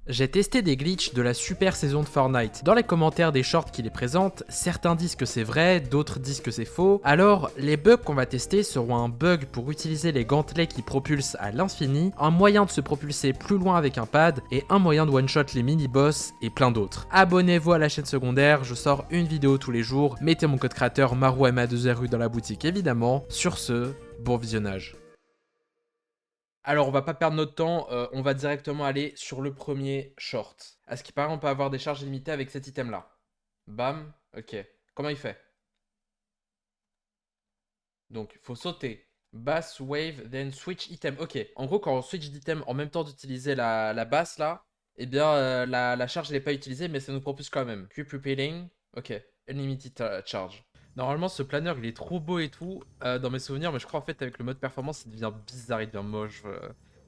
J'ai testé des glitches de la super saison de Fortnite. Dans les commentaires des shorts qui les présentent, certains disent que c'est vrai, d'autres disent que c'est faux. Alors, les bugs qu'on va tester seront un bug pour utiliser les gantelets qui propulsent à l'infini, un moyen de se propulser plus loin avec un pad, et un moyen de one-shot les mini-boss, et plein d'autres. Abonnez-vous à la chaîne secondaire, je sors une vidéo tous les jours, mettez mon code créateur MarouMA2RU dans la boutique évidemment. Sur ce, bon visionnage. Alors, on va pas perdre notre temps, on va directement aller sur le premier short. À ce qui paraît, on peut avoir des charges limitées avec cet item-là. Bam, ok. Comment il fait? Donc, il faut sauter. Bass, wave, then switch item. Ok, en gros, quand on switch d'item en même temps d'utiliser la basse là, eh bien, la charge n'est pas utilisée, mais ça nous propulse quand même. Keep repelling, ok. Unlimited charge. Normalement, ce planeur, il est trop beau et tout, dans mes souvenirs, mais je crois en fait, avec le mode performance, il devient bizarre, il devient moche.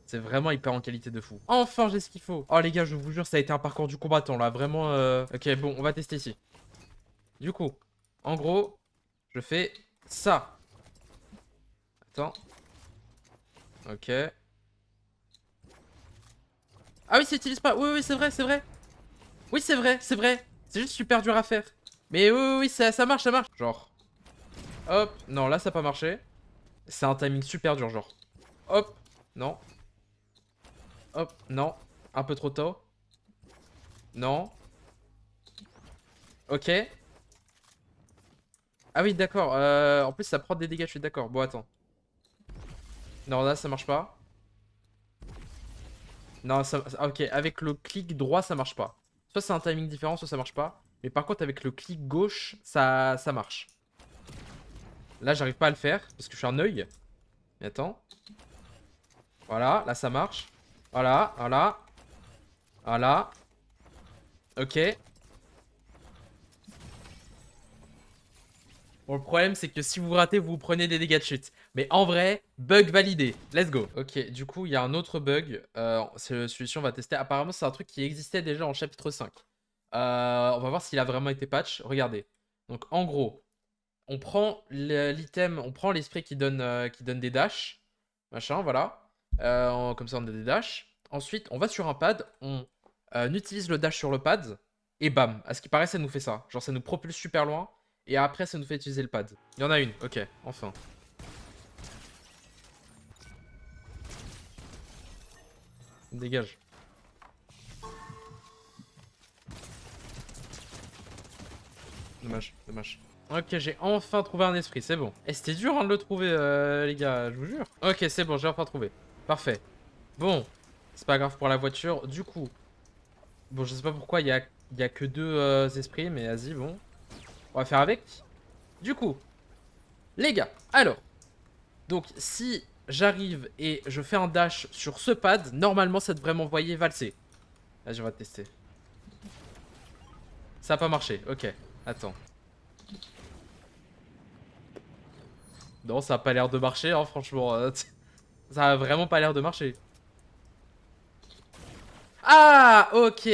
C'est vraiment hyper en qualité de fou. Enfin, j'ai ce qu'il faut. Oh les gars, je vous jure, ça a été un parcours du combattant là, vraiment. Ok, bon, on va tester ici. Du coup, en gros, je fais ça. Attends. Ok. Ah oui, ça utilise pas. Oui, oui, c'est vrai, c'est vrai. Oui, c'est vrai, c'est vrai. C'est juste super dur à faire. Mais oui, oui, oui, ça marche, ça marche. Genre, hop. Non, là, ça n'a pas marché. C'est un timing super dur, genre. Hop. Non. Hop. Non. Un peu trop tôt. Non. Ok. Ah oui, d'accord. En plus, ça prend des dégâts, je suis d'accord. Bon, attends. Non, là, ça marche pas. Non, ça... Ok, avec le clic droit, ça marche pas. Soit c'est un timing différent, soit ça marche pas. Mais par contre, avec le clic gauche, ça marche. Là, j'arrive pas à le faire, parce que je suis un œil. Mais attends. Voilà, là, ça marche. Voilà, voilà. Voilà. Ok. Bon, le problème, c'est que si vous ratez, vous prenez des dégâts de chute. Mais en vrai, bug validé. Let's go. Ok, du coup, il y a un autre bug. Celui-ci, on va tester. Apparemment, c'est un truc qui existait déjà en chapitre 5. On va voir s'il a vraiment été patch. Regardez. Donc, en gros, on prend l'item, on prend l'esprit qui donne des dashs. Machin, voilà. Comme ça, on a des dashs. Ensuite, on va sur un pad. On utilise le dash sur le pad. Et bam. À ce qui paraît, ça nous fait ça. Genre, ça nous propulse super loin. Et après, ça nous fait utiliser le pad. Il y en a une, ok, enfin. Dégage. Dommage, dommage. Ok, j'ai enfin trouvé un esprit, c'est bon. Et c'était dur hein, de le trouver, les gars, je vous jure. Ok, c'est bon, j'ai enfin trouvé. Parfait. Bon, c'est pas grave pour la voiture. Du coup, bon, je sais pas pourquoi il y a que deux esprits, mais vas-y, bon. On va faire avec. Du coup, les gars, alors. Donc, si j'arrive et je fais un dash sur ce pad, normalement, ça devrait m'envoyer valser. Là, je vais tester. Ça a pas marché, ok. Attends. Non, ça a pas l'air de marcher, hein, franchement. Ça a vraiment pas l'air de marcher. Ah, ok.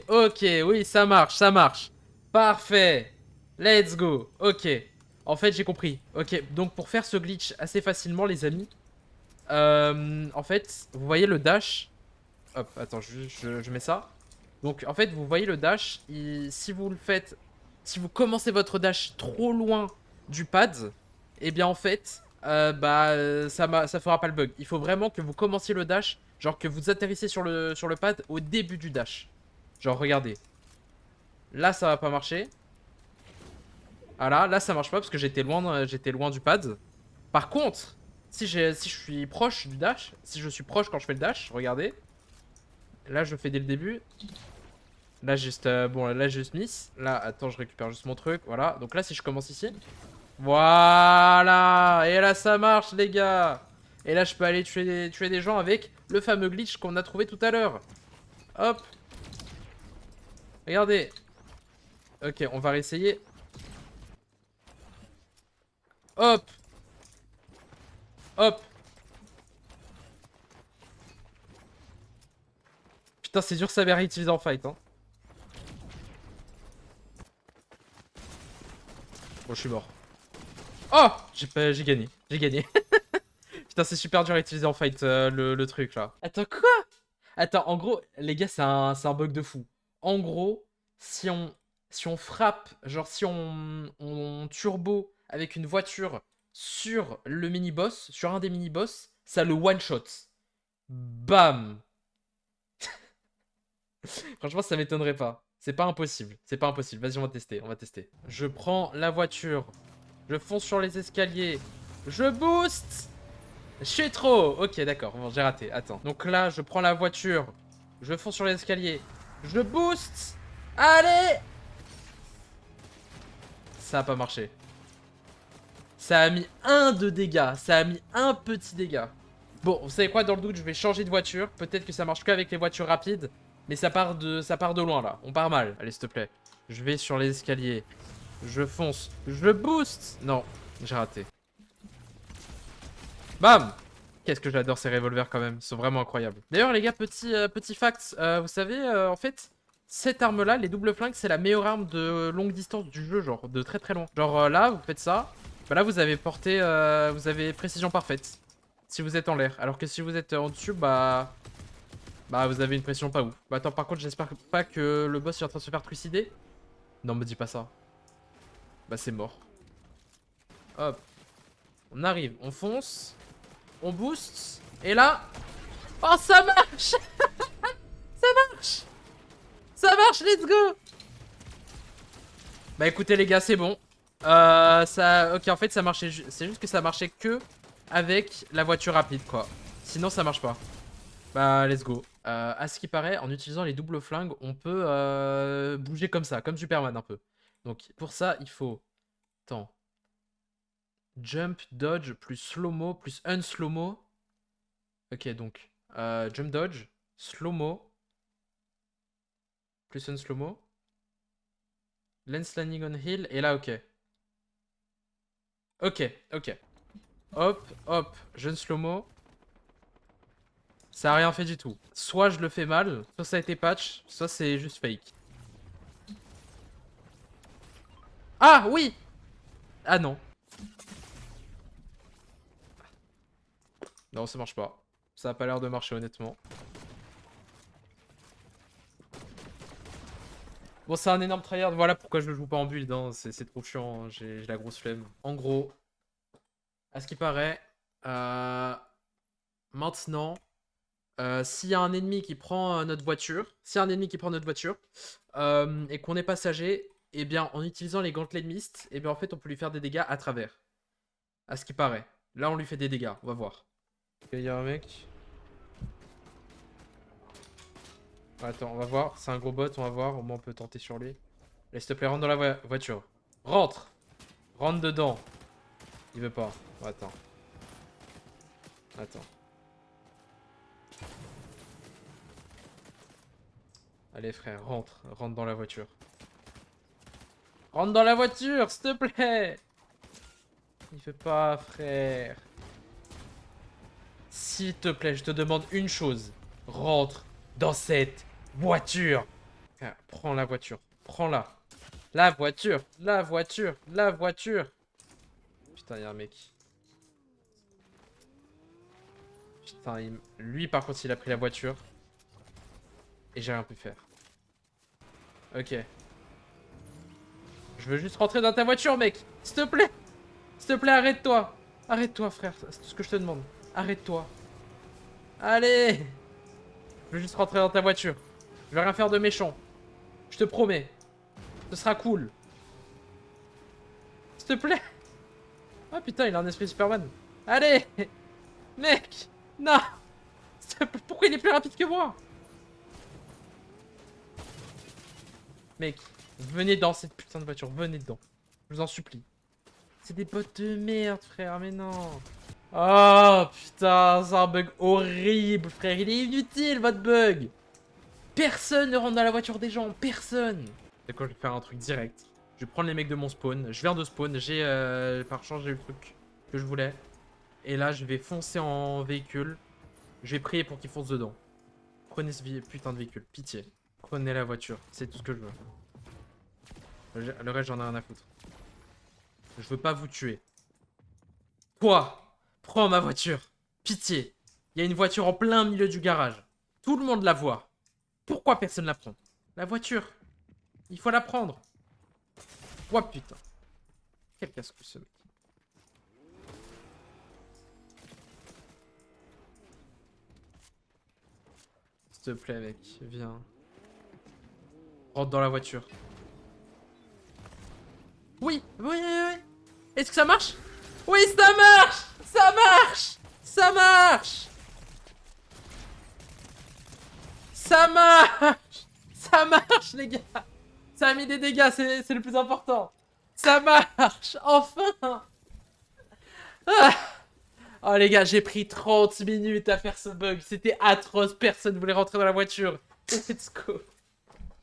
Ok, oui, ça marche, ça marche. Parfait. Let's go. Ok. En fait, j'ai compris. Ok, donc pour faire ce glitch assez facilement, les amis, en fait, vous voyez le dash. Hop, attends, je mets ça. Donc, en fait, vous voyez le dash. Si vous le faites, si vous commencez votre dash trop loin du pad, eh bien, en fait, ça fera pas le bug. Il faut vraiment que vous commenciez le dash, genre que vous atterrissez sur le pad au début du dash. Genre, regardez. Là, ça va pas marcher. Voilà, là, ça marche pas parce que j'étais loin du pad. Par contre, si je suis proche du dash, si je suis proche quand je fais le dash, regardez. Là, je le fais dès le début. Là, juste, bon, là, j'ai juste miss. Là, attends, je récupère juste mon truc. Voilà. Donc là, si je commence ici. Voilà. Et là, ça marche, les gars. Et là, je peux aller tuer des gens avec le fameux glitch qu'on a trouvé tout à l'heure. Hop. Regardez. Ok, on va réessayer. Hop. Hop. Putain, c'est dur, ça va réutiliser en fight, hein. Bon, je suis mort. Oh, j'ai gagné. J'ai gagné. Putain, c'est super dur à utiliser en fight, le truc, là. Attends, quoi? Attends, en gros, les gars, c'est un bug de fou. En gros, si on, si on frappe, genre si on turbo avec une voiture sur le mini-boss, sur un des mini-boss, ça le one-shot. Bam! Franchement, ça m'étonnerait pas. C'est pas impossible. C'est pas impossible. Vas-y, on va tester. On va tester. Je prends la voiture. Je fonce sur les escaliers. Je booste! Je suis trop! Ok, d'accord. Bon, j'ai raté. Attends. Donc là, je prends la voiture. Je fonce sur les escaliers. Je booste! Allez! Ça a pas marché. Ça a mis un de dégâts. Ça a mis un petit dégât. Bon, vous savez quoi, dans le doute, je vais changer de voiture. Peut-être que ça marche qu'avec les voitures rapides. Mais ça part de loin, là. On part mal. Allez, s'il te plaît. Je vais sur les escaliers. Je fonce. Je booste! Non, j'ai raté. Bam! Qu'est-ce que j'adore ces revolvers quand même, ils sont vraiment incroyables. D'ailleurs les gars, petit fact, vous savez, en fait, cette arme-là, les doubles flingues, c'est la meilleure arme de longue distance du jeu, genre de très très loin. Genre là, vous faites ça, bah là vous avez porté, vous avez précision parfaite, si vous êtes en l'air. Alors que si vous êtes en dessus, bah vous avez une précision pas ouf. Bah attends, par contre, j'espère pas que le boss est en train de se faire trucider. Non, me dis pas ça. Bah c'est mort. Hop, on arrive, on fonce. On booste. Et là... Oh, ça marche. Ça marche. Ça marche, let's go. Bah écoutez les gars, c'est bon. Ok, en fait, ça marchait... C'est juste que ça marchait que avec la voiture rapide, quoi. Sinon, ça marche pas. Bah, let's go. À ce qui paraît, en utilisant les doubles flingues, on peut bouger comme ça, comme Superman un peu. Donc, pour ça, il faut... Attends. Jump, dodge, plus slow-mo, plus un-slow-mo. Ok, donc, jump dodge, slow-mo, plus un slow-mo, lens landing on hill, et là, ok. Ok, ok. Hop, hop, jeune slow-mo. Ça a rien fait du tout. Soit je le fais mal, soit ça a été patch, soit c'est juste fake. Ah, oui! Ah non. Non, ça marche pas. Ça a pas l'air de marcher, honnêtement. Bon, c'est un énorme tryhard, voilà pourquoi je le joue pas en build, hein. C'est trop chiant, hein. J'ai la grosse flemme. En gros, à ce qui paraît, maintenant, s'il y a un ennemi qui prend notre voiture, s'il y a un ennemi qui prend notre voiture, et qu'on est passager, et bien en utilisant les gantelets de mist, et bien en fait on peut lui faire des dégâts à travers. À ce qui paraît. Là on lui fait des dégâts, on va voir. Il y a un mec. Attends, on va voir, c'est un gros bot, on va voir, au moins on peut tenter sur lui. Allez, s'il te plaît, rentre dans la voiture. Rentre! Rentre dedans. Il veut pas. Attends. Attends. Allez frère, rentre. Rentre dans la voiture. Rentre dans la voiture, s'il te plaît! Il fait pas, frère. S'il te plaît, je te demande une chose. Rentre dans cette voiture. Ah, prends la voiture. Prends-la. La voiture. La voiture. La voiture. Putain, il y a un mec. Putain, lui par contre, il a pris la voiture. Et j'ai rien pu faire. Ok. Je veux juste rentrer dans ta voiture, mec. S'il te plaît. S'il te plaît, arrête-toi. Arrête-toi, frère. C'est tout ce que je te demande. Arrête-toi. Allez. Je veux juste rentrer dans ta voiture. Je vais rien faire de méchant. Je te promets. Ce sera cool. S'il te plaît. Ah putain, il a un esprit Superman. Allez. Mec. Non. Pourquoi il est plus rapide que moi? Mec, venez dans cette putain de voiture. Venez dedans. Je vous en supplie. C'est des bottes de merde, frère. Mais non. Oh putain, c'est un bug horrible, frère. Il est inutile, votre bug. Personne ne rentre dans la voiture des gens. Personne. C'est quoi, je vais faire un truc direct. Je vais prendre les mecs de mon spawn. Je viens de spawn. J'ai par chance, j'ai eu le truc que je voulais. Et là, je vais foncer en véhicule. Je vais prier pour qu'ils foncent dedans. Prenez ce putain de véhicule. Pitié. Prenez la voiture. C'est tout ce que je veux. Le reste, j'en ai rien à foutre. Je veux pas vous tuer. Toi, prends ma voiture. Pitié. Il y a une voiture en plein milieu du garage. Tout le monde la voit. Pourquoi personne la prend? La voiture. Il faut la prendre. Oh putain. Quel casse-cou ce mec. S'il te plaît mec, viens. Rentre dans la voiture. Oui, oui, oui, oui. Est-ce que ça marche? Oui, ça marche! Ça marche! Ça marche! Ça marche! Ça marche, les gars! Ça a mis des dégâts, c'est le plus important. Ça marche! Enfin! Ah, oh, les gars, j'ai pris 30 minutes à faire ce bug. C'était atroce, personne voulait rentrer dans la voiture. Let's go!